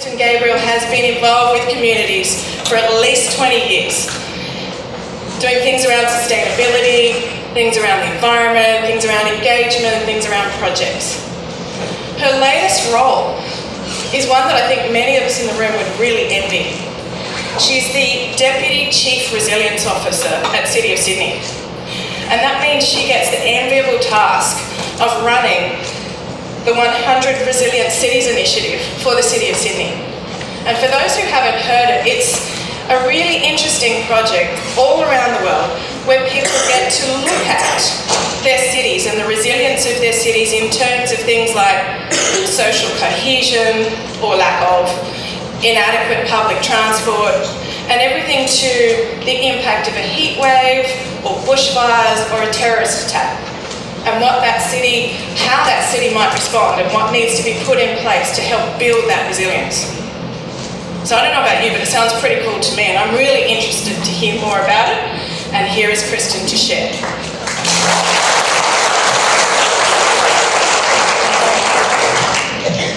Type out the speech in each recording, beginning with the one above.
Kristin Gabriel has been involved with communities for at least 20 years, doing things around sustainability, things around the environment, things around engagement, things around projects. Her latest role is one that I think many of us in the room would really envy. She's the Deputy Chief Resilience Officer at City of Sydney. And that means she gets the enviable task of running the 100 Resilient Cities Initiative for the City of Sydney. And for those who haven't heard it, it's a really interesting project all around the world where people get to look at their cities and the resilience of their cities in terms of things like social cohesion or lack of, inadequate public transport, and everything to the impact of a heat wave or bushfires or a terrorist attack, and what that city, how that city might respond and what needs to be put in place to help build that resilience. So I don't know about you, but it sounds pretty cool to me, and I'm really interested to hear more about it, and here is Kristin to share.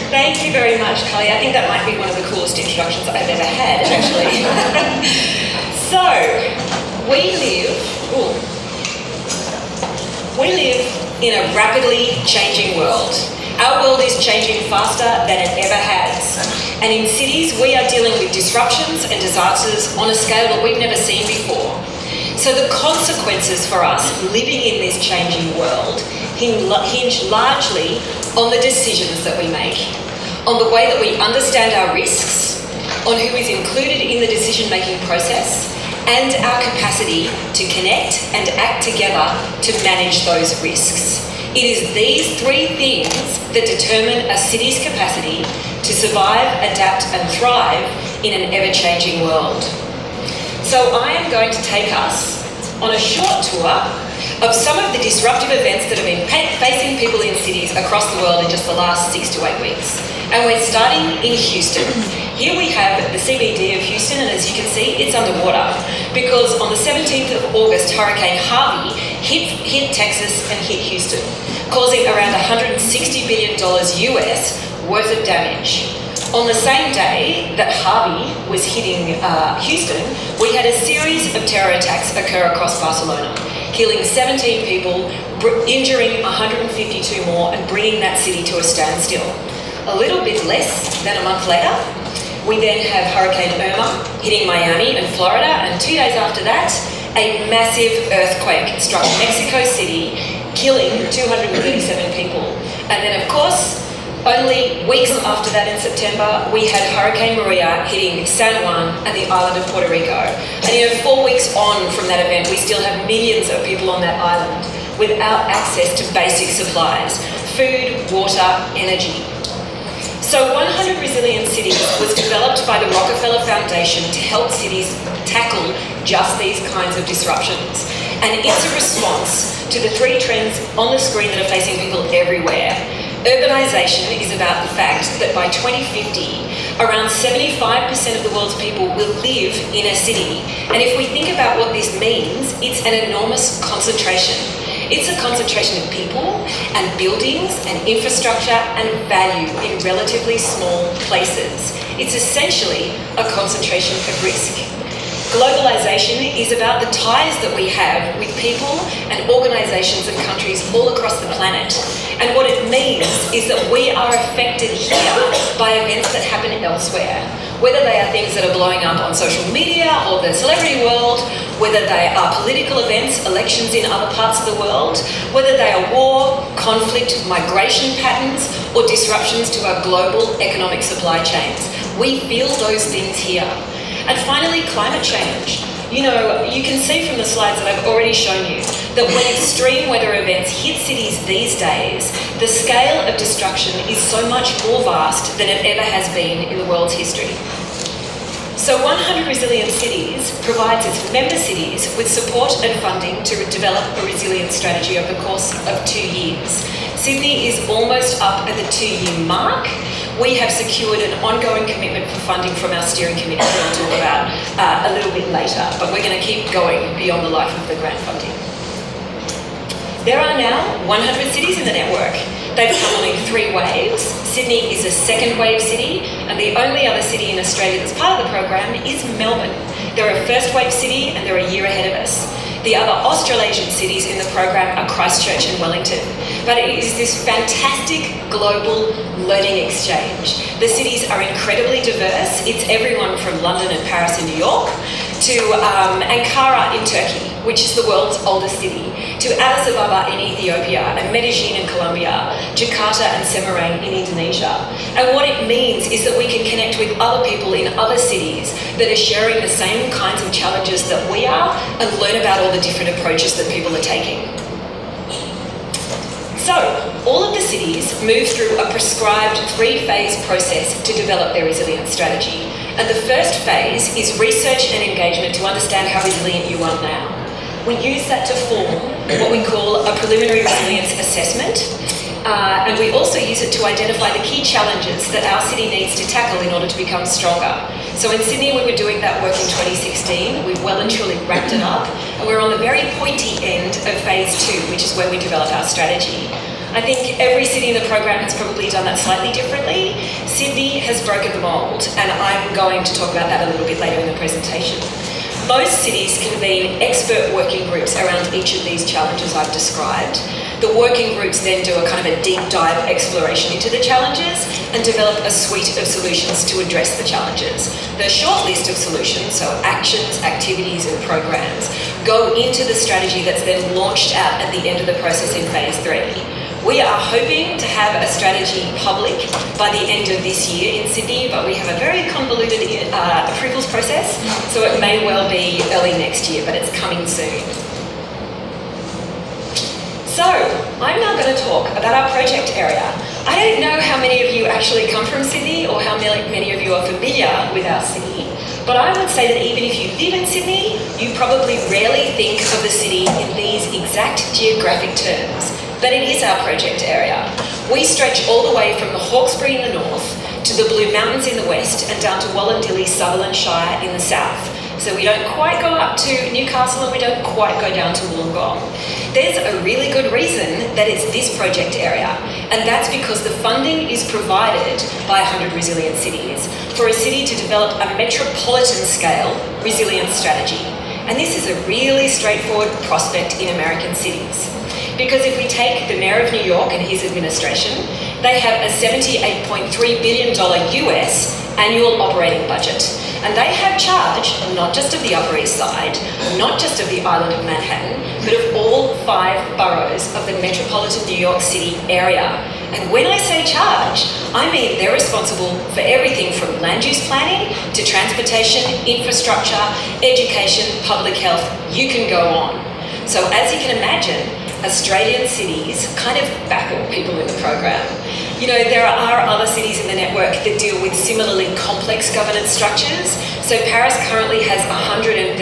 Thank you very much, Kylie. I think that might be one of the coolest introductions I've ever had, actually. So, we live in a rapidly changing world. Our world is changing faster than it ever has. And in cities, we are dealing with disruptions and disasters on a scale that we've never seen before. So the consequences for us living in this changing world hinge largely on the decisions that we make, on the way that we understand our risks, on who is included in the decision-making process, and our capacity to connect and act together to manage those risks. It is these three things that determine a city's capacity to survive, adapt, and thrive in an ever-changing world. So I am going to take us on a short tour of some of the disruptive events that have been facing people in cities across the world in just the last 6 to 8 weeks. And we're starting in Houston. Here we have the CBD of Houston, and as you can see, it's underwater because on the 17th of August, Hurricane Harvey hit Texas and hit Houston, causing around $160 billion US worth of damage. On the same day that Harvey was hitting Houston, we had a series of terror attacks occur across Barcelona, killing 17 people, injuring 152 more, and bringing that city to a standstill. A little bit less than a month later, we then have Hurricane Irma hitting Miami and Florida, and 2 days after that, a massive earthquake struck Mexico City, killing 237 people. And then, of course, only weeks after that in September, we had Hurricane Maria hitting San Juan and the island of Puerto Rico. And 4 weeks on from that event, we still have millions of people on that island without access to basic supplies, food, water, energy. So 100 Resilient Cities was developed by the Rockefeller Foundation to help cities tackle just these kinds of disruptions. And it's a response to the three trends on the screen that are facing people everywhere. Urbanisation is about the fact that by 2050, around 75% of the world's people will live in a city. And if we think about what this means, it's an enormous concentration. It's a concentration of people and buildings and infrastructure and value in relatively small places. It's essentially a concentration of risk. Globalisation is about the ties that we have with people and organisations and countries all across the planet. And what it means is that we are affected here by events that happen elsewhere, whether they are things that are blowing up on social media or the celebrity world, whether they are political events, elections in other parts of the world, whether they are war, conflict, migration patterns, or disruptions to our global economic supply chains. We feel those things here. And finally, climate change. You can see from the slides that I've already shown you that when extreme weather events hit cities these days, the scale of destruction is so much more vast than it ever has been in the world's history. So 100 Resilient Cities provides its member cities with support and funding to develop a resilience strategy over the course of 2 years. Sydney is almost up at the 2-year mark. We have secured an ongoing commitment for funding from our steering committee that I'll talk about a little bit later, but we're going to keep going beyond the life of the grant funding. There are now 100 cities in the network. They've come on in 3 waves. Sydney is a second wave city, and the only other city in Australia that's part of the program is Melbourne. They're a first wave city and they're a year ahead of us. The other Australasian cities in the program are Christchurch and Wellington. But it is this fantastic global learning exchange. The cities are incredibly diverse. It's everyone from London and Paris and New York to Ankara in Turkey, which is the world's oldest city, to Addis Ababa in Ethiopia and Medellin in Colombia, Jakarta and Semarang in Indonesia. And what it means is that we can connect with other people in other cities that are sharing the same kinds of challenges that we are and learn about all the different approaches that people are taking. So, all of the cities move through a prescribed 3-phase process to develop their resilience strategy. And the first phase is research and engagement to understand how resilient you are now. We use that to form what we call a preliminary resilience assessment. And we also use it to identify the key challenges that our city needs to tackle in order to become stronger. So in Sydney, we were doing that work in 2016. We've well and truly wrapped it up. And we're on the very pointy end of phase 2, which is where we develop our strategy. I think every city in the program has probably done that slightly differently. Sydney has broken the mould, and I'm going to talk about that a little bit later in the presentation. Most cities convene expert working groups around each of these challenges I've described. The working groups then do a kind of a deep dive exploration into the challenges and develop a suite of solutions to address the challenges. The short list of solutions, so actions, activities and programs, go into the strategy that's then launched out at the end of the process in phase 3. We are hoping to have a strategy public by the end of this year in Sydney, but we have a very convoluted approvals process, so it may well be early next year, but it's coming soon. So, I'm now going to talk about our project area. I don't know how many of you actually come from Sydney or how many of you are familiar with our city, but I would say that even if you live in Sydney, you probably rarely think of the city in these exact geographic terms. But it is our project area. We stretch all the way from the Hawkesbury in the north to the Blue Mountains in the west and down to Wallandilly, Sutherland Shire in the south. So we don't quite go up to Newcastle and we don't quite go down to Wollongong. There's a really good reason that it's this project area, and that's because the funding is provided by 100 Resilient Cities for a city to develop a metropolitan scale resilience strategy. And this is a really straightforward prospect in American cities. Because if we take the Mayor of New York and his administration, they have a $78.3 billion US annual operating budget. And they have charge not just of the Upper East Side, not just of the island of Manhattan, but of all 5 boroughs of the metropolitan New York City area. And when I say charge, I mean they're responsible for everything from land use planning to transportation, infrastructure, education, public health, you can go on. So as you can imagine, Australian cities kind of baffle people in the program. You know, there are other cities in the network that deal with similarly complex governance structures. So Paris currently has 133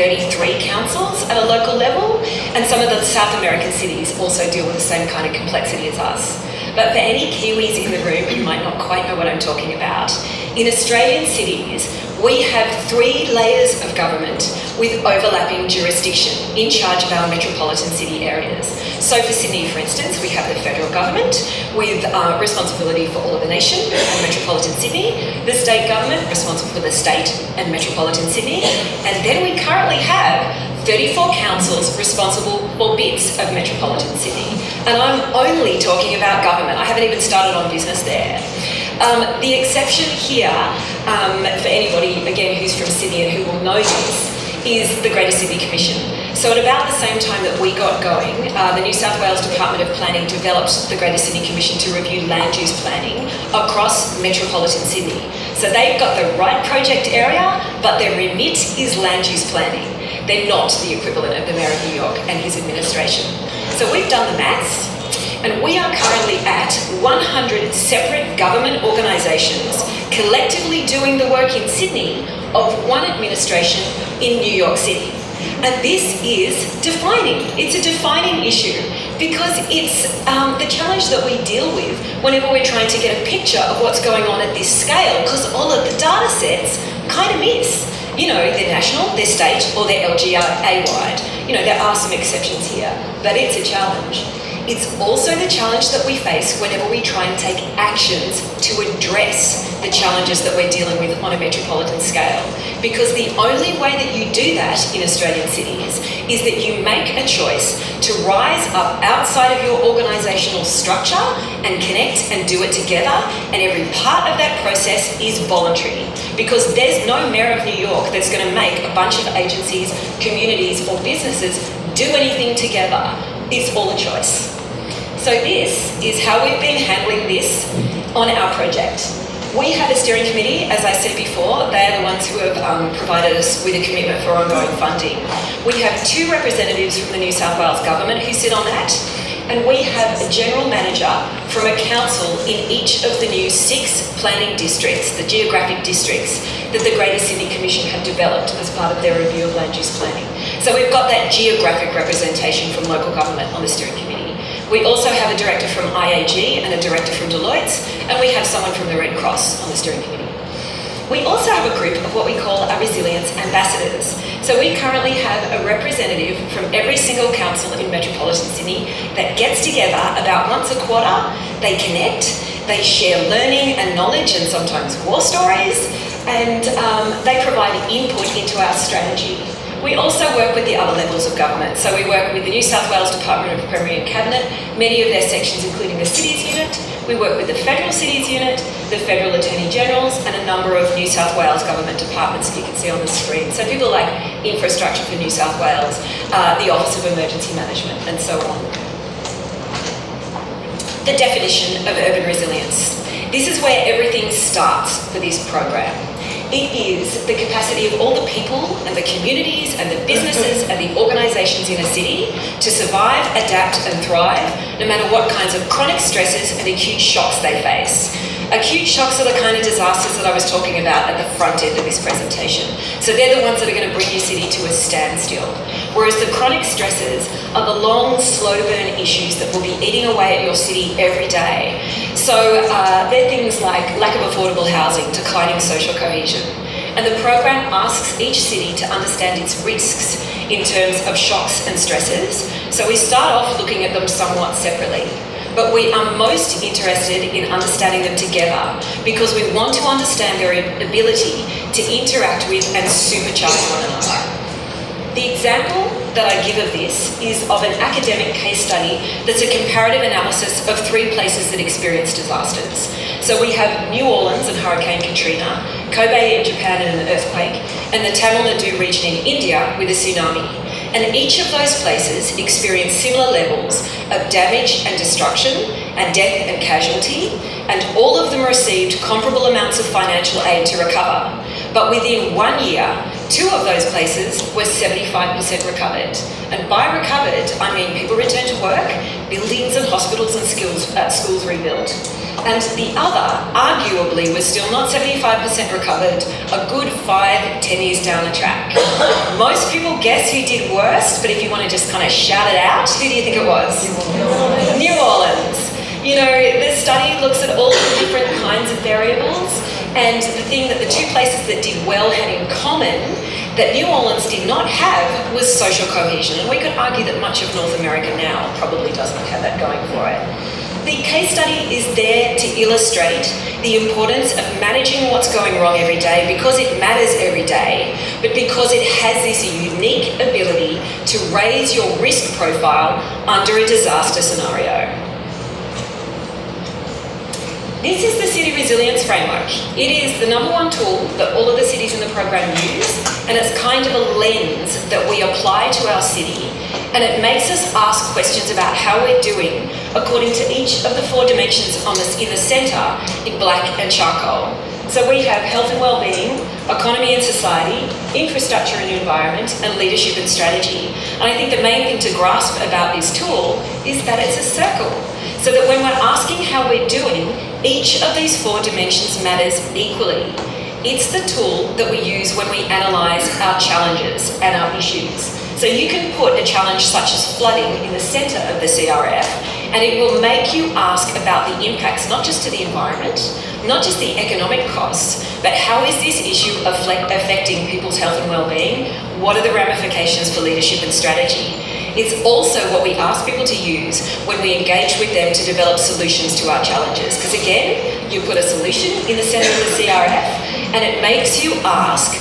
councils at a local level, and some of the South American cities also deal with the same kind of complexity as us. But for any Kiwis in the room who might not quite know what I'm talking about, in Australian cities, we have 3 layers of government with overlapping jurisdiction in charge of our metropolitan city areas. So for Sydney, for instance, we have the federal government with responsibility for all of the nation and metropolitan Sydney, the state government responsible for the state and metropolitan Sydney, and then we currently have 34 councils responsible for bits of metropolitan Sydney. And I'm only talking about government. I haven't even started on business there. The exception here, for anybody, again, who's from Sydney and who will know this, is the Greater Sydney Commission. So at about the same time that we got going, the New South Wales Department of Planning developed the Greater Sydney Commission to review land use planning across metropolitan Sydney. So they've got the right project area, but their remit is land use planning. They're not the equivalent of the Mayor of New York and his administration. So we've done the maths, and we are currently at 100 separate government organisations collectively doing the work in Sydney of one administration in New York City. And this is defining. It's a defining issue because it's the challenge that we deal with whenever we're trying to get a picture of what's going on at this scale, because all of the data sets kind of miss. You know, they're national, they're state, or they're LGA-wide. You know, there are some exceptions here, but it's a challenge. It's also the challenge that we face whenever we try and take actions to address the challenges that we're dealing with on a metropolitan scale. Because the only way that you do that in Australian cities is that you make a choice to rise up outside of your organisational structure and connect and do it together, and every part of that process is voluntary. Because there's no mayor of New York that's going to make a bunch of agencies, communities or businesses do anything together. It's all a choice. So this is how we've been handling this on our project. We have a steering committee, as I said before. They are the ones who have provided us with a commitment for ongoing funding. We have 2 representatives from the New South Wales government who sit on that, and we have a general manager from a council in each of the new 6 planning districts, the geographic districts that the Greater Sydney Commission have developed as part of their review of land use planning. So we've got that geographic representation from local government on the steering committee. We also have a director from IAG and a director from Deloitte, and we have someone from the Red Cross on the steering committee. We also have a group of what we call our resilience ambassadors. So we currently have a representative from every single council in metropolitan Sydney that gets together about once a quarter. They connect, they share learning and knowledge and sometimes war stories, and they provide input into our strategy. We also work with the other levels of government. So we work with the New South Wales Department of Premier and Cabinet, many of their sections including the Cities Unit. We work with the Federal Cities Unit, the Federal Attorney Generals, and a number of New South Wales government departments that you can see on the screen. So people like Infrastructure for New South Wales, the Office of Emergency Management, and so on. The definition of urban resilience. This is where everything starts for this program. It is the capacity of all the people and the communities and the businesses and the organisations in a city to survive, adapt and thrive, no matter what kinds of chronic stresses and acute shocks they face. Acute shocks are the kind of disasters that I was talking about at the front end of this presentation. So they're the ones that are going to bring your city to a standstill. Whereas the chronic stresses are the long, slow burn issues that will be eating away at your city every day. So they're things like lack of affordable housing, declining social cohesion. And the program asks each city to understand its risks in terms of shocks and stresses. So we start off looking at them somewhat separately. But we are most interested in understanding them together because we want to understand their ability to interact with and supercharge one another. The example that I give of this is of an academic case study that's a comparative analysis of 3 places that experience disasters. So we have New Orleans and Hurricane Katrina, Kobe in Japan and an earthquake, and the Tamil Nadu region in India with a tsunami. And each of those places experienced similar levels of damage and destruction and death and casualty, and all of them received comparable amounts of financial aid to recover. But within 1 year, 2 of those places were 75% recovered. And by recovered, I mean people returned to work, buildings and hospitals and schools rebuilt. And the other, arguably, was still not 75% recovered, a good 5-10 years down the track. Most people guess who did worst, but if you want to just kind of shout it out, who do you think it was? New Orleans. You know, the study looks at all the different kinds of variables, and the thing that the 2 places that did well had in common that New Orleans did not have was social cohesion. And we could argue that much of North America now probably doesn't have that going for it. The case study is there to illustrate the importance of managing what's going wrong every day because it matters every day, but because it has this unique ability to raise your risk profile under a disaster scenario. This is the City Resilience Framework. It is the #1 tool that all of the cities in the program use, and it's kind of a lens that we apply to our city, and it makes us ask questions about how we're doing according to each of the 4 dimensions in the centre in black and charcoal. So we have health and well-being, economy and society, infrastructure and environment, and leadership and strategy. And I think the main thing to grasp about this tool is that it's a circle. So that when we're asking how we're doing, each of these 4 dimensions matters equally. It's the tool that we use when we analyse our challenges and our issues. So you can put a challenge such as flooding in the centre of the CRF, and it will make you ask about the impacts, not just to the environment, not just the economic costs, but how is this issue affecting people's health and well-being? What are the ramifications for leadership and strategy? It's also what we ask people to use when we engage with them to develop solutions to our challenges. Because again, you put a solution in the centre of the CRF and it makes you ask,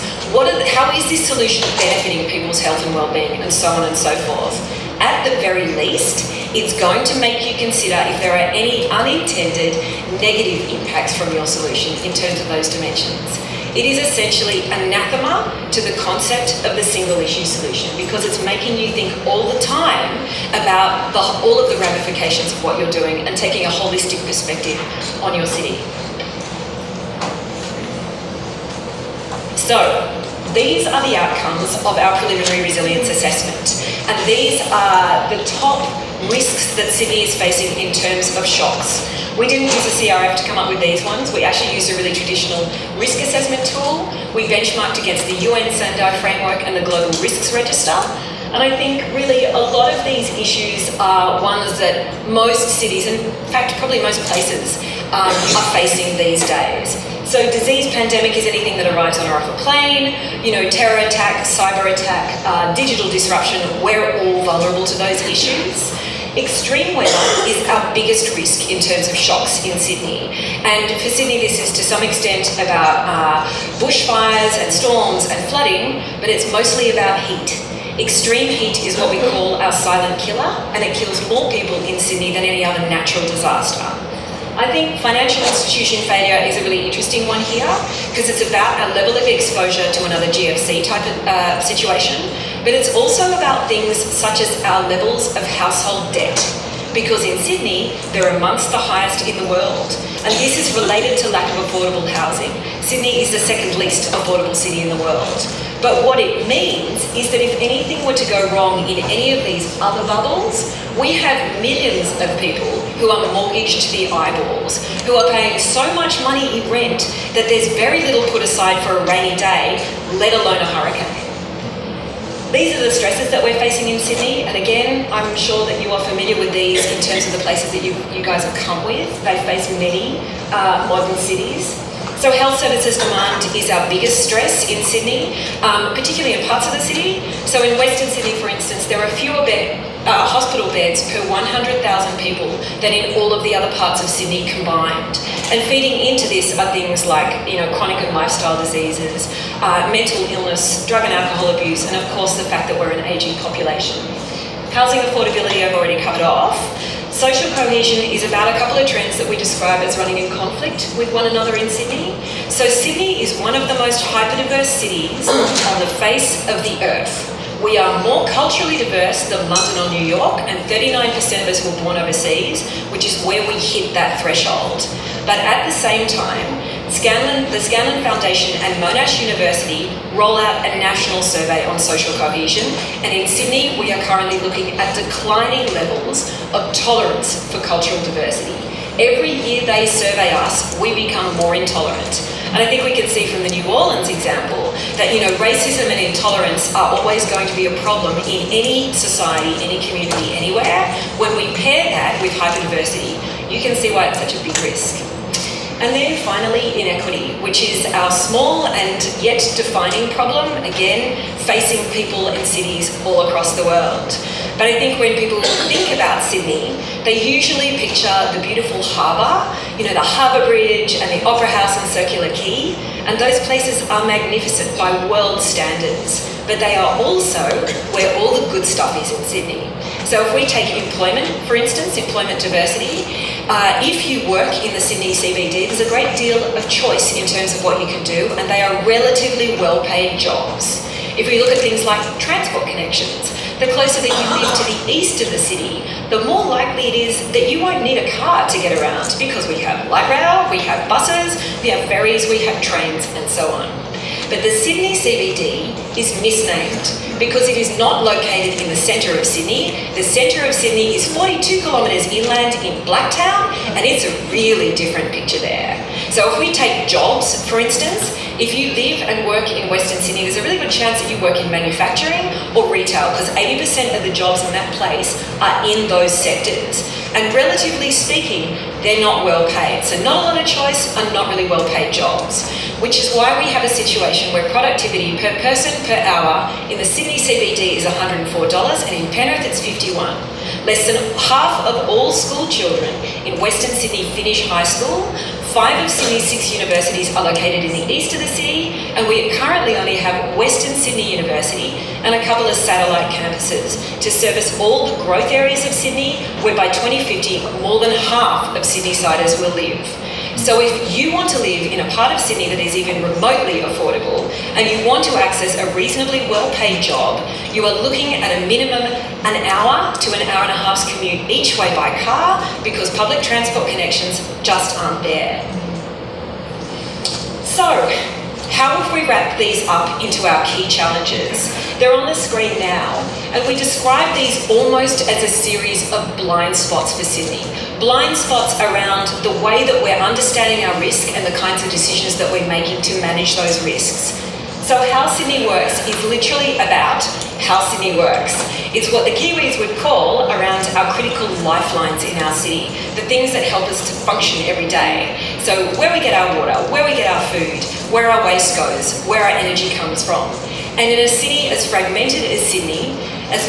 how is this solution benefiting people's health and well-being, and so on and so forth. At the very least, it's going to make you consider if there are any unintended negative impacts from your solution in terms of those dimensions. It is essentially anathema to the concept of the single issue solution, because it's making you think all the time about all of the ramifications of what you're doing and taking a holistic perspective on your city. So, these are the outcomes of our preliminary resilience assessment, and these are the top risks that Sydney is facing in terms of shocks. We didn't use a CRF to come up with these ones. We actually used a really traditional risk assessment tool. We benchmarked against the UN Sendai framework and the Global Risks Register. And I think really a lot of these issues are ones that most cities, and in fact probably most places, are facing these days. So disease pandemic is anything that arrives on or off a plane, terror attack, cyber attack, digital disruption, we're all vulnerable to those issues. Extreme weather is our biggest risk in terms of shocks in Sydney. And for Sydney, this is to some extent about bushfires and storms and flooding, but it's mostly about heat. Extreme heat is what we call our silent killer, and it kills more people in Sydney than any other natural disaster. I think financial institution failure is a really interesting one here, because it's about our level of exposure to another GFC type of situation, but it's also about things such as our levels of household debt, because in Sydney, they're amongst the highest in the world, and this is related to lack of affordable housing. Sydney is the second least affordable city in the world. But what it means is that if anything were to go wrong in any of these other bubbles, we have millions of people who are mortgaged to the eyeballs, who are paying so much money in rent that there's very little put aside for a rainy day, let alone a hurricane. These are the stresses that we're facing in Sydney, and again, I'm sure that you are familiar with these in terms of the places that you guys have come with. They face many modern cities. So health services demand is our biggest stress in Sydney, particularly in parts of the city. So in Western Sydney, for instance, there are fewer hospital beds per 100,000 people than in all of the other parts of Sydney combined. And feeding into this are things like, chronic and lifestyle diseases, mental illness, drug and alcohol abuse, and of course the fact that we're an ageing population. Housing affordability I've already covered off. Social cohesion is about a couple of trends that we describe as running in conflict with one another in Sydney. So Sydney is one of the most hyper-diverse cities on the face of the earth. We are more culturally diverse than London or New York, and 39% of us were born overseas, which is where we hit that threshold. But at the same time, the Scanlon Foundation and Monash University roll out a national survey on social cohesion, and in Sydney we are currently looking at declining levels of tolerance for cultural diversity. Every year they survey us, we become more intolerant. And I think we can see from the New Orleans example that, racism and intolerance are always going to be a problem in any society, any community, anywhere. When we pair that with hyperdiversity, you can see why it's such a big risk. And then finally, inequity, which is our small and yet defining problem, again, facing people in cities all across the world. But I think when people think about Sydney, they usually picture the beautiful harbour, the Harbour Bridge and the Opera House and Circular Quay, and those places are magnificent by world standards, but they are also where all the good stuff is in Sydney. So if we take employment, for instance, employment diversity, if you work in the Sydney CBD, there's a great deal of choice in terms of what you can do, and they are relatively well-paid jobs. If we look at things like transport connections, the closer that you live to the east of the city, the more likely it is that you won't need a car to get around, because we have light rail, we have buses, we have ferries, we have trains, and so on. But the Sydney CBD is misnamed because it is not located in the centre of Sydney. The centre of Sydney is 42 kilometres inland in Blacktown, and it's a really different picture there. So if we take jobs, for instance, if you live and work in Western Sydney, there's a really good chance that you work in manufacturing or retail, because 80% of the jobs in that place are in those sectors. And relatively speaking, they're not well paid. So not a lot of choice and not really well paid jobs, which is why we have a situation where productivity per person per hour in the Sydney CBD is $104 and in Penrith it's 51. Less than half of all school children in Western Sydney finish high school. 5 of Sydney's 6 universities are located in the east of the city, and we currently only have Western Sydney University and a couple of satellite campuses to service all the growth areas of Sydney, where by 2050 more than half of Sydney-siders will live. So if you want to live in a part of Sydney that is even remotely affordable and you want to access a reasonably well-paid job, you are looking at a minimum an hour to an hour and a half's commute each way by car, because public transport connections just aren't there. So, how have we wrapped these up into our key challenges? They're on the screen now, and we describe these almost as a series of blind spots for Sydney. Blind spots around the way that we're understanding our risk and the kinds of decisions that we're making to manage those risks. So How Sydney Works is literally about how Sydney works. It's what the Kiwis would call around our critical lifelines in our city, the things that help us to function every day. So where we get our water, where we get our food, where our waste goes, where our energy comes from. And in a city as fragmented as Sydney, as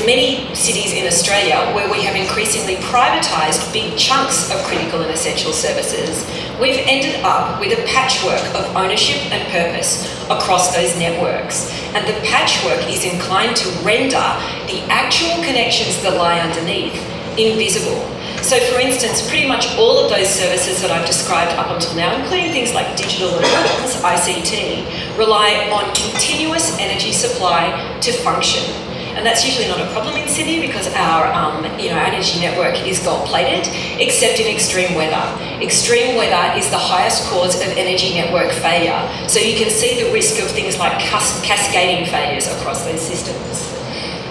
many cities in Australia where we have increasingly privatised big chunks of critical and essential services, we've ended up with a patchwork of ownership and purpose across those networks. And the patchwork is inclined to render the actual connections that lie underneath invisible. So for instance, pretty much all of those services that I've described up until now, including things like digital economies, ICT, rely on continuous energy supply to function. And that's usually not a problem in Sydney because our energy network is gold-plated, except in extreme weather. Extreme weather is the highest cause of energy network failure. So you can see the risk of things like cascading failures across those systems.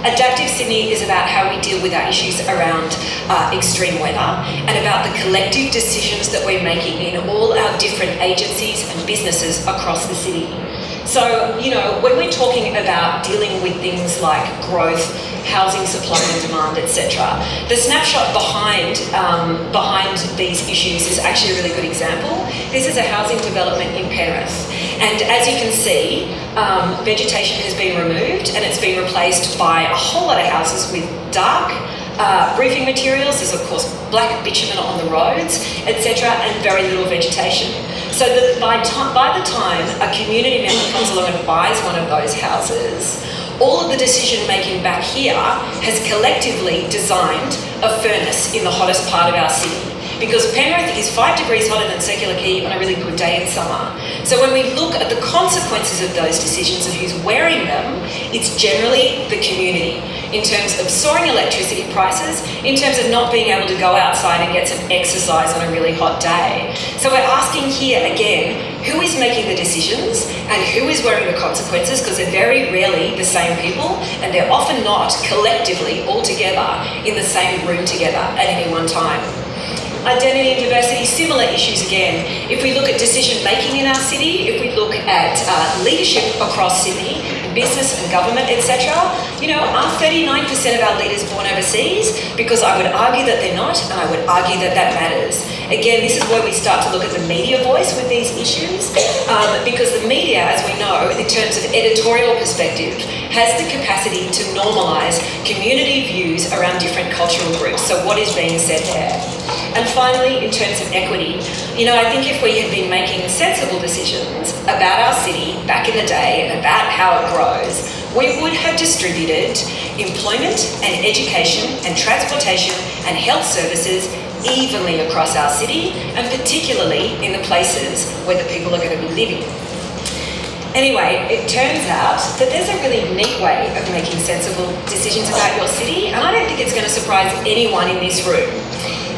Adaptive Sydney is about how we deal with our issues around extreme weather and about the collective decisions that we're making in all our different agencies and businesses across the city. So, when we're talking about dealing with things like growth, housing supply and demand, etc., the snapshot behind these issues is actually a really good example. This is a housing development in Penrith, and as you can see, vegetation has been removed and it's been replaced by a whole lot of houses with dark roofing materials. There's of course black bitumen on the roads, etc., and very little vegetation. So that by the time a community member comes along and buys one of those houses, all of the decision making back here has collectively designed a furnace in the hottest part of our city. Because Penrith is 5 degrees hotter than Circular Quay on a really good day in summer. So when we look at the consequences of those decisions and who's wearing them, it's generally the community, in terms of soaring electricity prices, in terms of not being able to go outside and get some exercise on a really hot day. So we're asking here again, who is making the decisions and who is wearing the consequences, because they're very rarely the same people and they're often not collectively all together in the same room together at any one time. Identity and diversity, similar issues again. If we look at decision making in our city, if we look at leadership across Sydney, business and government, etc., are 39% of our leaders born overseas? Because I would argue that they're not, and I would argue that that matters. Again, this is where we start to look at the media voice with these issues, because the media, as we know, in terms of editorial perspective, has the capacity to normalise community views around different cultural groups. So what is being said there? And finally, in terms of equity, I think if we had been making sensible decisions about our city back in the day and about how it grows, we would have distributed employment and education and transportation and health services evenly across our city, and particularly in the places where the people are going to be living. Anyway, it turns out that there's a really neat way of making sensible decisions about your city, and I don't think it's going to surprise anyone in this room.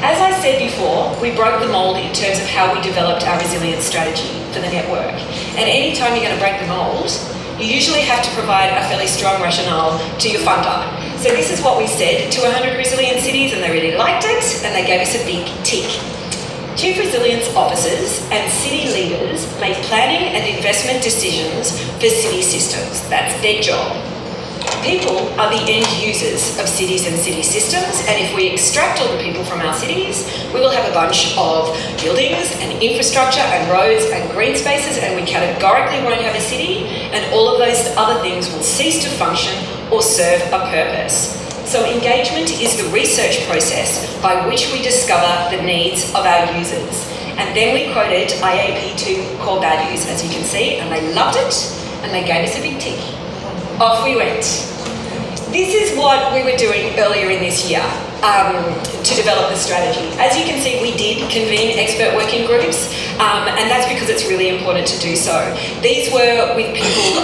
As I said before, we broke the mould in terms of how we developed our resilience strategy for the network. And any time you're going to break the mould, you usually have to provide a fairly strong rationale to your funder. So this is what we said to 100 resilient cities, and they really liked it, and they gave us a big tick. Chief Resilience Officers and city leaders make planning and investment decisions for city systems. That's their job. People are the end users of cities and city systems, and if we extract all the people from our cities, we will have a bunch of buildings and infrastructure and roads and green spaces, and we categorically won't have a city, and all of those other things will cease to function or serve a purpose. So engagement is the research process by which we discover the needs of our users. And then we quoted IAP2 core values, as you can see, and they loved it, and they gave us a big tick. Off we went. This is what we were doing earlier in this year to develop the strategy. As you can see, we did convene expert working groups, and that's because it's really important to do so. These were with people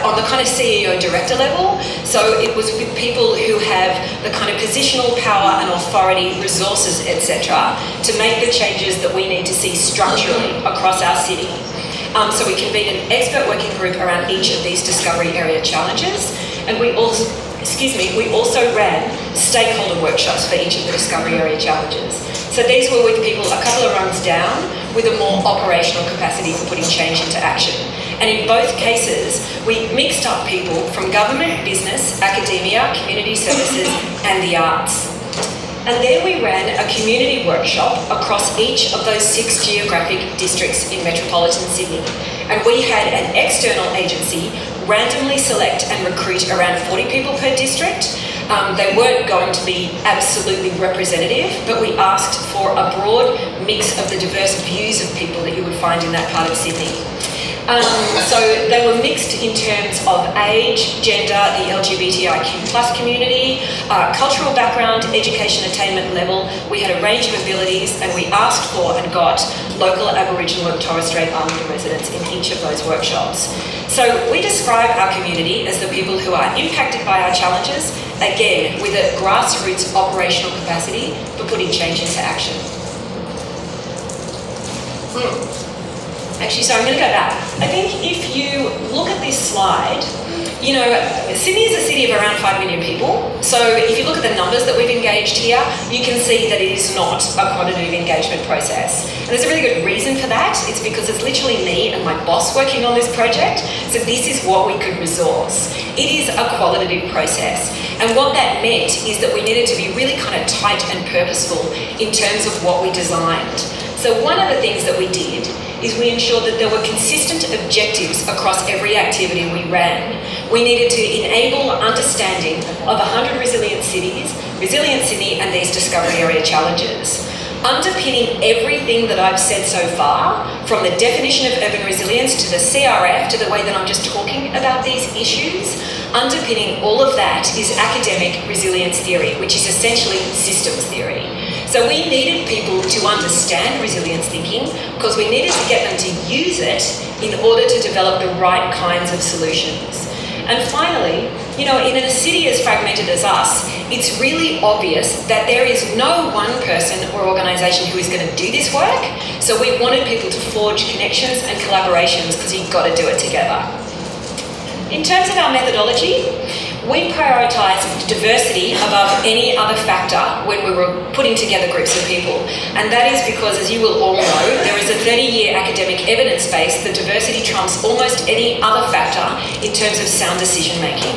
on the kind of CEO director level, so it was with people who have the kind of positional power and authority, resources, etc., to make the changes that we need to see structurally across our city. So we convened an expert working group around each of these discovery area challenges, and we also ran stakeholder workshops for each of the discovery area challenges. So these were with people a couple of rungs down with a more operational capacity for putting change into action. And in both cases, we mixed up people from government, business, academia, community services, and the arts. And then we ran a community workshop across each of those 6 geographic districts in metropolitan Sydney. And we had an external agency randomly select and recruit around 40 people per district. They weren't going to be absolutely representative, but we asked for a broad mix of the diverse views of people that you would find in that part of Sydney. So they were mixed in terms of age, gender, the LGBTIQ+ community, cultural background, education attainment level. We had a range of abilities, and we asked for and got local Aboriginal and Torres Strait Islander residents in each of those workshops. So we describe our community as the people who are impacted by our challenges, again, with a grassroots operational capacity for putting change into action. Actually, so I'm going to go back. I think if you look at this slide, you know, Sydney is a city of around 5 million people. So if you look at the numbers that we've engaged here, you can see that it is not a quantitative engagement process. And there's a really good reason for that. It's because it's literally me and my boss working on this project. So this is what we could resource. It is a qualitative process. And what that meant is that we needed to be really kind of tight and purposeful in terms of what we designed. So one of the things that we did is we ensured that there were consistent objectives across every activity we ran. We needed to enable understanding of 100 resilient cities, resilient Sydney, and these discovery area challenges. Underpinning everything that I've said so far, from the definition of urban resilience to the CRF to the way that I'm just talking about these issues, underpinning all of that is academic resilience theory, which is essentially systems theory. So we needed people to understand resilience thinking because we needed to get them to use it in order to develop the right kinds of solutions. And finally, you know, in a city as fragmented as us, it's really obvious that there is no one person or organisation who is going to do this work. So we wanted people to forge connections and collaborations because you've got to do it together. In terms of our methodology, we prioritised diversity above any other factor when we were putting together groups of people. And that is because, as you will all know, there is a 30-year academic evidence base that diversity trumps almost any other factor in terms of sound decision making.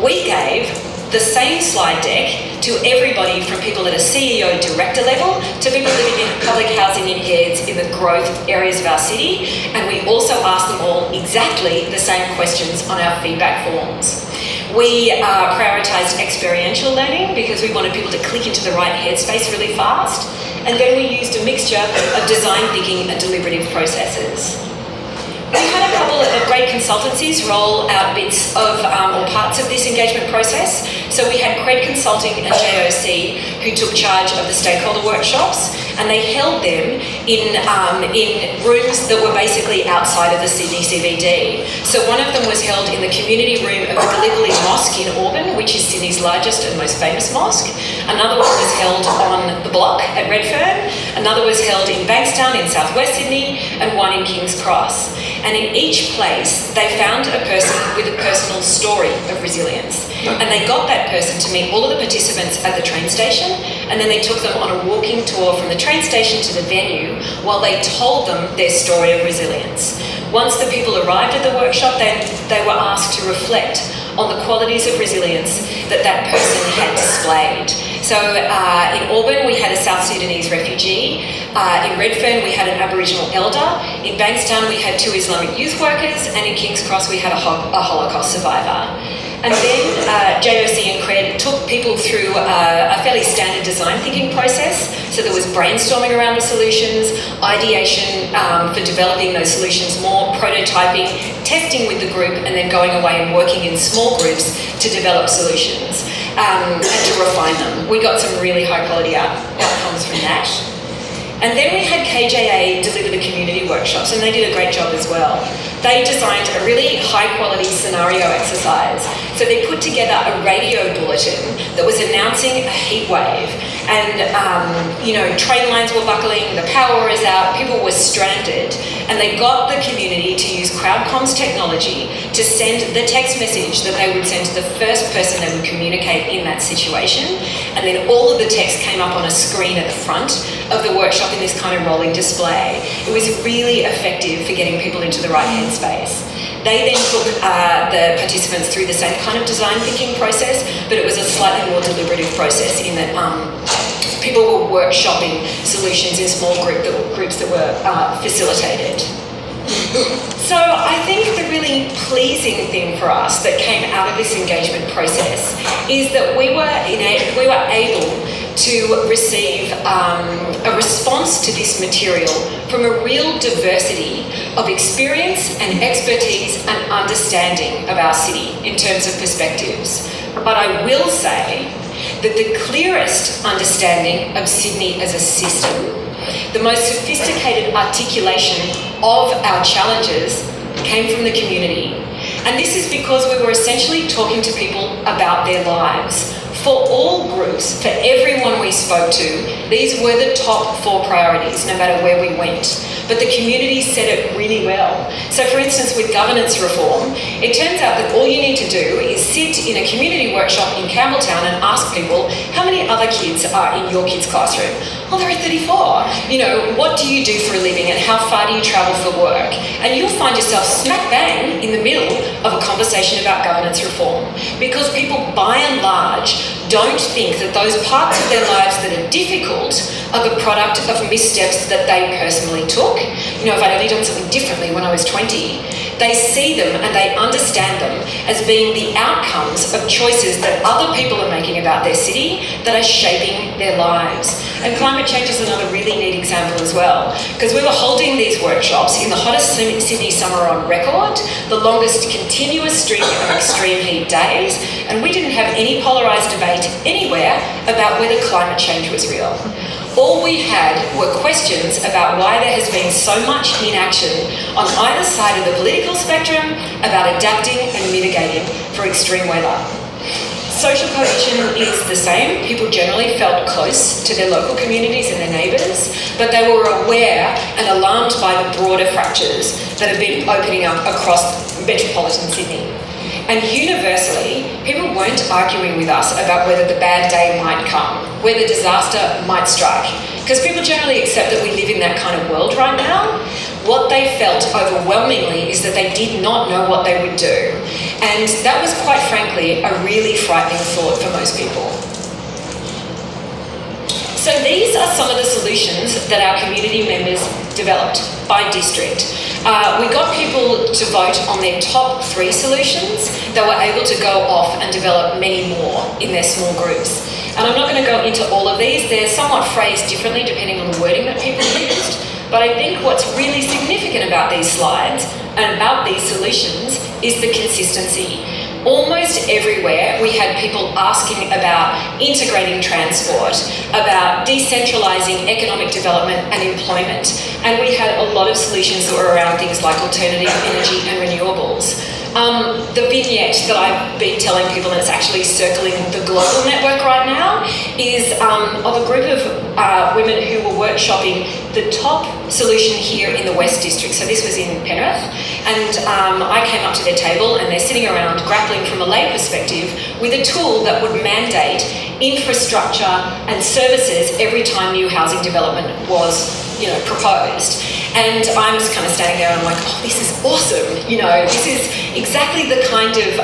We gave the same slide deck to everybody from people at a CEO director level to people living in public housing in heads in the growth areas of our city, and we also asked them all exactly the same questions on our feedback forms. We prioritised experiential learning because we wanted people to click into the right headspace really fast, and then we used a mixture of design thinking and deliberative processes. We had a couple of great consultancies roll out bits of or parts of this engagement process. So we had Cred Consulting and JOC who took charge of the stakeholder workshops, and they held them in rooms that were basically outside of the Sydney CBD. So one of them was held in the community room of the Gallipoli Mosque in Auburn, which is Sydney's largest and most famous mosque. Another one was held on the block at Redfern. Another was held in Bankstown in southwest Sydney, and one in King's Cross. And in each place, they found a person with a personal story of resilience. And they got that person to meet all of the participants at the train station, and then they took them on a walking tour from the train station to the venue while they told them their story of resilience. Once the people arrived at the workshop, they were asked to reflect on the qualities of resilience that person had displayed. So in Auburn, we had a South Sudanese refugee. In Redfern, we had an Aboriginal elder. In Bankstown, we had 2 Islamic youth workers. And in King's Cross, we had a Holocaust survivor. And then JOC and CRED took people through a fairly standard design thinking process. So there was brainstorming around the solutions, ideation for developing those solutions more, prototyping, testing with the group, and then going away and working in small groups to develop solutions and to refine them. We got some really high quality outcomes from that. And then we had KJA deliver the community workshops, and they did a great job as well. They designed a really high quality scenario exercise. So they put together a radio bulletin that was announcing a heat wave. And, train lines were buckling, the power was out, people were stranded. And they got the community to use crowd comms technology to send the text message that they would send to the first person they would communicate in that situation. And then all of the text came up on a screen at the front of the workshop in this kind of rolling display. It was really effective for getting people into the right headspace. They then took the participants through the same kind of design thinking process, but it was a slightly more deliberative process in that people were workshopping solutions in small groups that were facilitated. So I think the really pleasing thing for us that came out of this engagement process is that we were able to receive a response to this material from a real diversity of experience and expertise and understanding of our city in terms of perspectives. But I will say that the clearest understanding of Sydney as a system, the most sophisticated articulation of our challenges came from the community. And this is because we were essentially talking to people about their lives. For all groups, for everyone we spoke to, these were the top 4 priorities, no matter where we went. But the community said it really well. So for instance, with governance reform, it turns out that all you need to do is sit in a community workshop in Campbelltown and ask people, how many other kids are in your kids' classroom? Oh, there are 34. What do you do for a living and how far do you travel for work? And you'll find yourself smack bang in the middle of a conversation about governance reform, because people, by and large, don't think that those parts of their lives that are difficult are the product of missteps that they personally took. If I'd only done something differently when I was 20, they see them and they understand them as being the outcomes of choices that other people are making about their city that are shaping their lives. And climate change is another really neat example as well, because we were holding these workshops in the hottest Sydney summer on record, the longest continuous streak of extreme heat days, and we didn't have any polarised debate anywhere about whether climate change was real. All we had were questions about why there has been so much inaction on either side of the political spectrum about adapting and mitigating for extreme weather. Social cohesion is the same. People generally felt close to their local communities and their neighbours, but they were aware and alarmed by the broader fractures that have been opening up across metropolitan Sydney. And universally, people weren't arguing with us about whether the bad day might come, whether disaster might strike, because people generally accept that we live in that kind of world right now. What they felt overwhelmingly is that they did not know what they would do. And that was, quite frankly, a really frightening thought for most people. So these are some of the solutions that our community members developed by district. We got people to vote on their top 3 solutions. They were able to go off and develop many more in their small groups. And I'm not going to go into all of these. They're somewhat phrased differently depending on the wording that people used. But I think what's really significant about these slides and about these solutions is the consistency. Almost everywhere we had people asking about integrating transport, about decentralising economic development and employment, and we had a lot of solutions that were around things like alternative energy and renewables. The vignette that I've been telling people, and it's actually circling the global network right now, is of a group of women who were workshopping the top solution here in the West District. So this was in Penrith, and I came up to their table, and they're sitting around grappling from a lay perspective with a tool that would mandate infrastructure and services every time new housing development was, proposed. And I'm just kind of standing there and I'm like, oh, this is awesome. This is exactly the kind of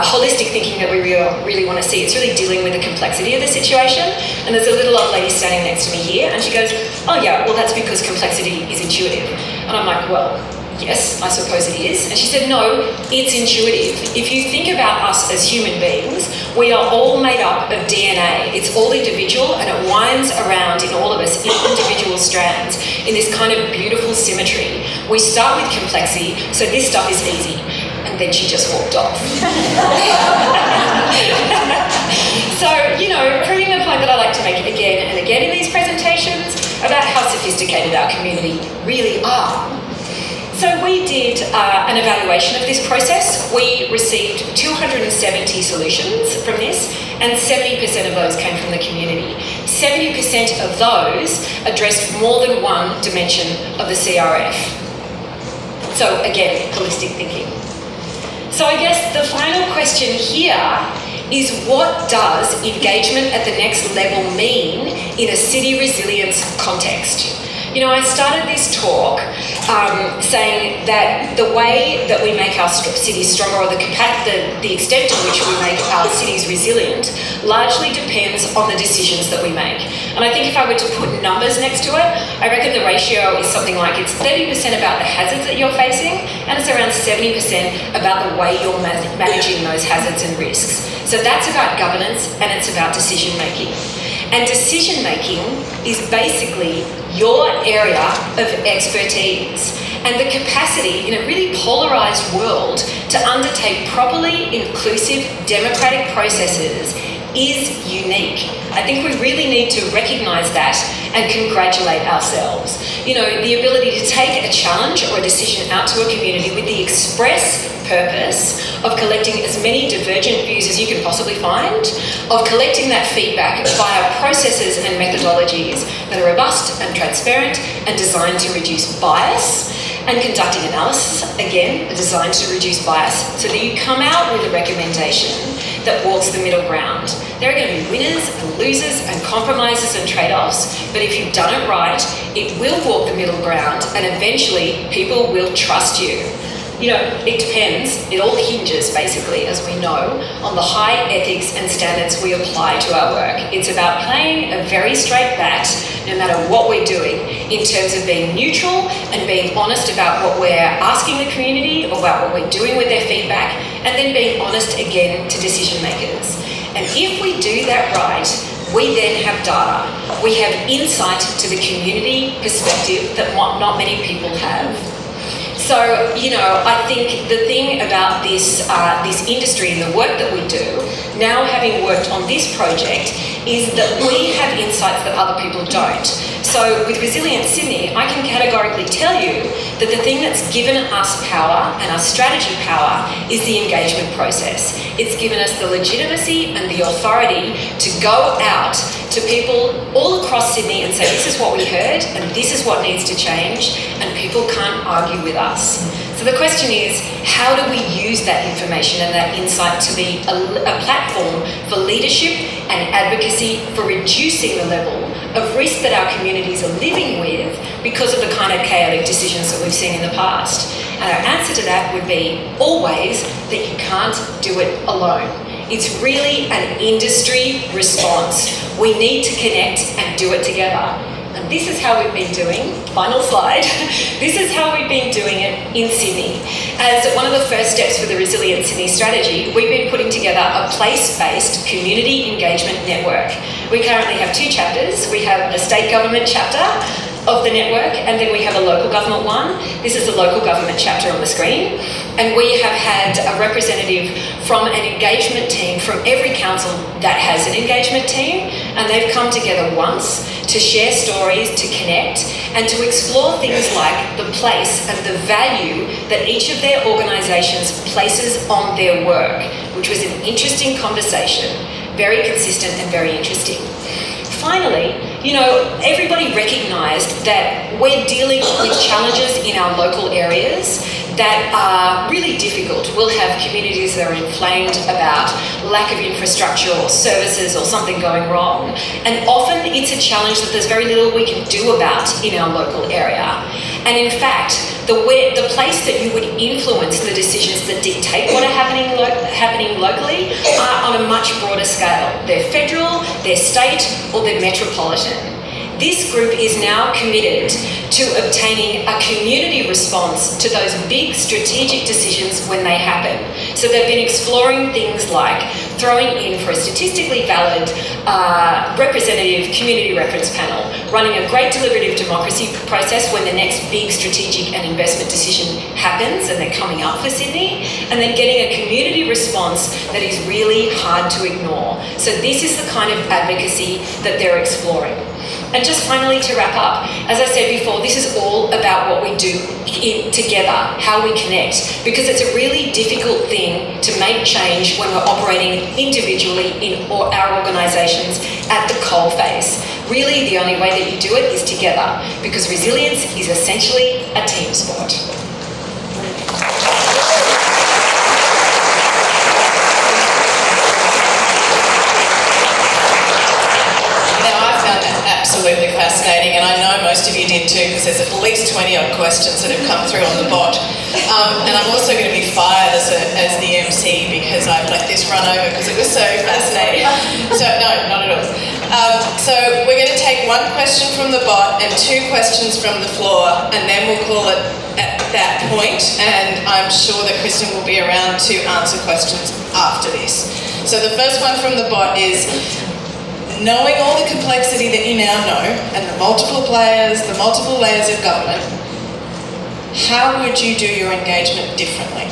holistic thinking that we really want to see. It's really dealing with the complexity of the situation. And there's a little old lady standing next to me here, and she goes, oh yeah, well that's because complexity is intuitive. And I'm like, well, yes, I suppose it is. And she said, no, it's intuitive. If you think about us as human beings, we are all made up of DNA. It's all individual, and it winds around in all of us in individual strands in this kind of beautiful symmetry. We start with complexity, so this stuff is easy. And then she just walked off. So, proving the point that I like to make again and again in these presentations about how sophisticated our community really are. So we did an evaluation of this process. We received 270 solutions from this, and 70% of those came from the community. 70% of those addressed more than one dimension of the CRF. So again, holistic thinking. So I guess the final question here is, what does engagement at the next level mean in a city resilience context? I started this talk saying that the way that we make our cities stronger, or the extent to which we make our cities resilient, largely depends on the decisions that we make. And I think if I were to put numbers next to it, I reckon the ratio is something like it's 30% about the hazards that you're facing, and it's around 70% about the way you're managing those hazards and risks. So that's about governance, and it's about decision making. And decision making is basically your area of expertise, and the capacity in a really polarised world to undertake properly inclusive democratic processes is unique. I think we really need to recognise that and congratulate ourselves. The ability to take a challenge or a decision out to a community with the express purpose of collecting as many divergent views as you can possibly find, of collecting that feedback via processes and methodologies that are robust and transparent and designed to reduce bias, and conducting analysis, again, designed to reduce bias, so that you come out with a recommendation that walks the middle ground. There are going to be winners and losers and compromises and trade-offs, but if you've done it right, it will walk the middle ground, and eventually people will trust you. It depends. It all hinges, basically, as we know, on the high ethics and standards we apply to our work. It's about playing a very straight bat, no matter what we're doing, in terms of being neutral and being honest about what we're asking the community or about what we're doing with their feedback, and then being honest again to decision makers. And if we do that right, we then have data. We have insight to the community perspective that not many people have. So, I think the thing about this industry and the work that we do, now having worked on this project, is that we have insights that other people don't. So with Resilient Sydney, I can categorically tell you that the thing that's given us power and our strategy power is the engagement process. It's given us the legitimacy and the authority to go out to people all across Sydney and say, this is what we heard and this is what needs to change, and people can't argue with us. So the question is, how do we use that information and that insight to be a platform for leadership and advocacy for reducing the level of risk that our communities are living with because of the kind of chaotic decisions that we've seen in the past? And our answer to that would be always that you can't do it alone. It's really an industry response. We need to connect and do it together. And this is how we've been doing, final slide, this is how we've been doing it in Sydney. As one of the first steps for the Resilient Sydney strategy, we've been putting together a place-based community engagement network. We currently have 2 chapters. We have a state government chapter of the network, and then we have a local government one. This is the local government chapter on the screen. And we have had a representative from an engagement team from every council that has an engagement team, and they've come together once to share stories, to connect, and to explore things like the place and the value that each of their organisations places on their work, which was an interesting conversation. very consistent and very interesting. Finally, you know, everybody recognised that we're dealing with challenges in our local areas that are really difficult. We'll have communities that are inflamed about lack of infrastructure or services or something going wrong. And often it's a challenge that there's very little we can do about in our local area. And in fact, the place that you would influence the decisions that dictate what are happening locally are on a much broader scale. They're federal, they're state, or they're metropolitan. This group is now committed to obtaining a community response to those big strategic decisions when they happen. So they've been exploring things like throwing in for a statistically valid representative community reference panel, running a great deliberative democracy process when the next big strategic and investment decision happens and they're coming up for Sydney, and then getting a community response that is really hard to ignore. So this is the kind of advocacy that they're exploring. And just finally, to wrap up, as I said before, this is all about what we do together, how we connect, because it's a really difficult thing to make change when we're operating individually in our organisations at the coalface. Really, the only way that you do it is together, because resilience is essentially a team sport. Absolutely fascinating, and I know most of you did too, because there's at least 20 odd questions that have come through on the bot. And I'm also going to be fired as the MC because I've let this run over because it was so fascinating. So no, not at all. So we're going to take one question from the bot and two questions from the floor, and then we'll call it at that point. And I'm sure that Kristin will be around to answer questions after this. So the first one from the bot is, knowing all the complexity that you now know, and the multiple players, the multiple layers of government, how would you do your engagement differently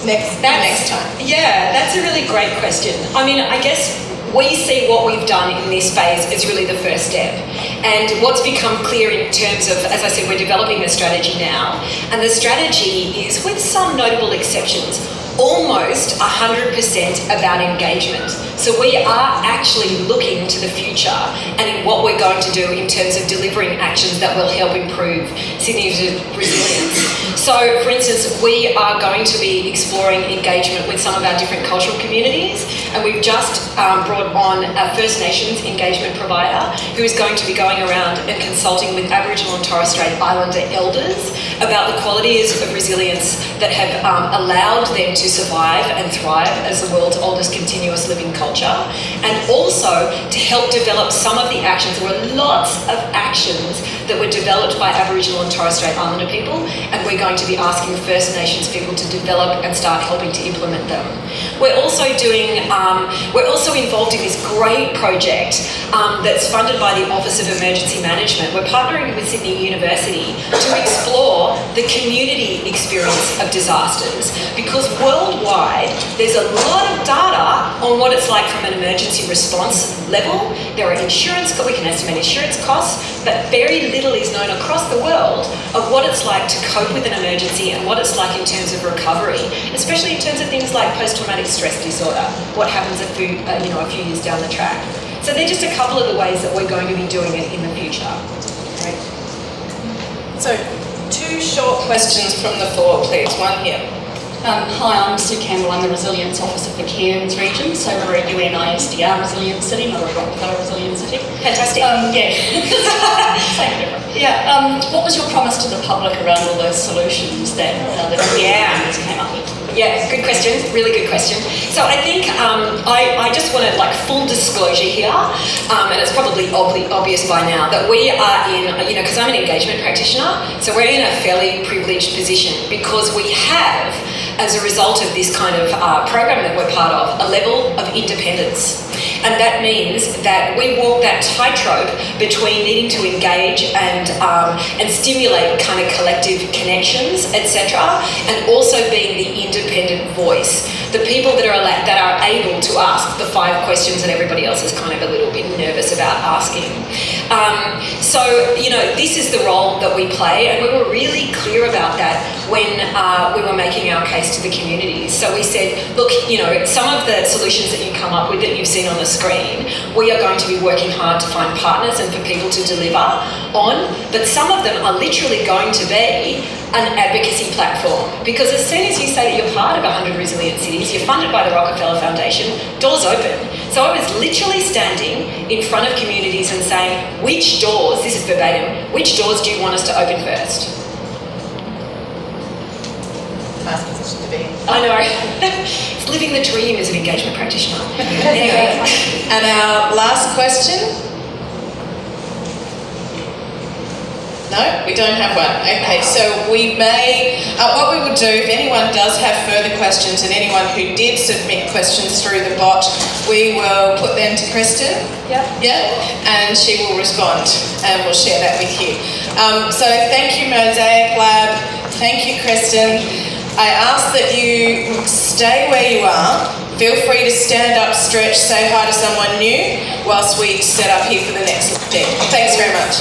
next time? Yeah, that's a really great question. I mean, I guess we see what we've done in this phase as really the first step. And what's become clear in terms of, as I said, we're developing a strategy now. And the strategy is, with some notable exceptions, almost 100% about engagement. So we are actually looking to the future and in what we're going to do in terms of delivering actions that will help improve Sydney's resilience. So, for instance, we are going to be exploring engagement with some of our different cultural communities, and we've just brought on a First Nations engagement provider who is going to be going around and consulting with Aboriginal and Torres Strait Islander elders about the qualities of resilience that have allowed them to survive and thrive as the world's oldest continuous living culture, and also to help develop some of the actions. There were lots of actions that were developed by Aboriginal and Torres Strait Islander people, and we're going to be asking First Nations people to develop and start helping to implement them. We're also involved in this great project that's funded by the Office of Emergency Management. We're partnering with Sydney University to explore the community experience of disasters, because worldwide there's a lot of data on what it's like from an emergency response level. There are we can estimate insurance costs, but very little is known across the world of what it's like to cope with an emergency and what it's like in terms of recovery, especially in terms of things like post-traumatic stress disorder, what happens a few years down the track. So they're just a couple of the ways that we're going to be doing it in the future. Right. So, two short questions from the floor, please. One here. Hi, I'm Sue Campbell. I'm the Resilience Officer for Cairns region, so we're a UNISDR resilient city, not a Rockefeller resilient city. Fantastic. Same difference. Yeah. What was your promise to the public around all those solutions that the members came up with? Yeah, good question. Really good question. So I think I just want to, full disclosure here, and it's probably obvious by now, that we are in, because I'm an engagement practitioner, so we're in a fairly privileged position because we have, as a result of this kind of program that we're part of, a level of independence. And that means that we walk that tightrope between needing to engage and stimulate kind of collective connections, etc., and also being the independent voice. the people that are able to ask the 5 questions that everybody else is kind of a little bit nervous about asking. So, this is the role that we play, and we were really clear about that when we were making our case to the communities. So we said, look, some of the solutions that you come up with that you've seen on the screen, we are going to be working hard to find partners and for people to deliver on, but some of them are literally going to be an advocacy platform, because as soon as you say that you're part of 100 Resilient Cities, you're funded by the Rockefeller Foundation, doors open. So I was literally standing in front of communities and saying, which doors, this is verbatim, which doors do you want us to open first? Nice position to be in. I know. It's living the dream as an engagement practitioner. Anyway. And our last question? No, we don't have one. Okay, so we may, what we would do, if anyone does have further questions, and anyone who did submit questions through the bot, we will put them to Kristin. Yeah, and she will respond, and we'll share that with you. So thank you, Mosaic Lab. Thank you, Kristin. I ask that you stay where you are. Feel free to stand up, stretch, say hi to someone new whilst we set up here for the next thing. Thanks very much.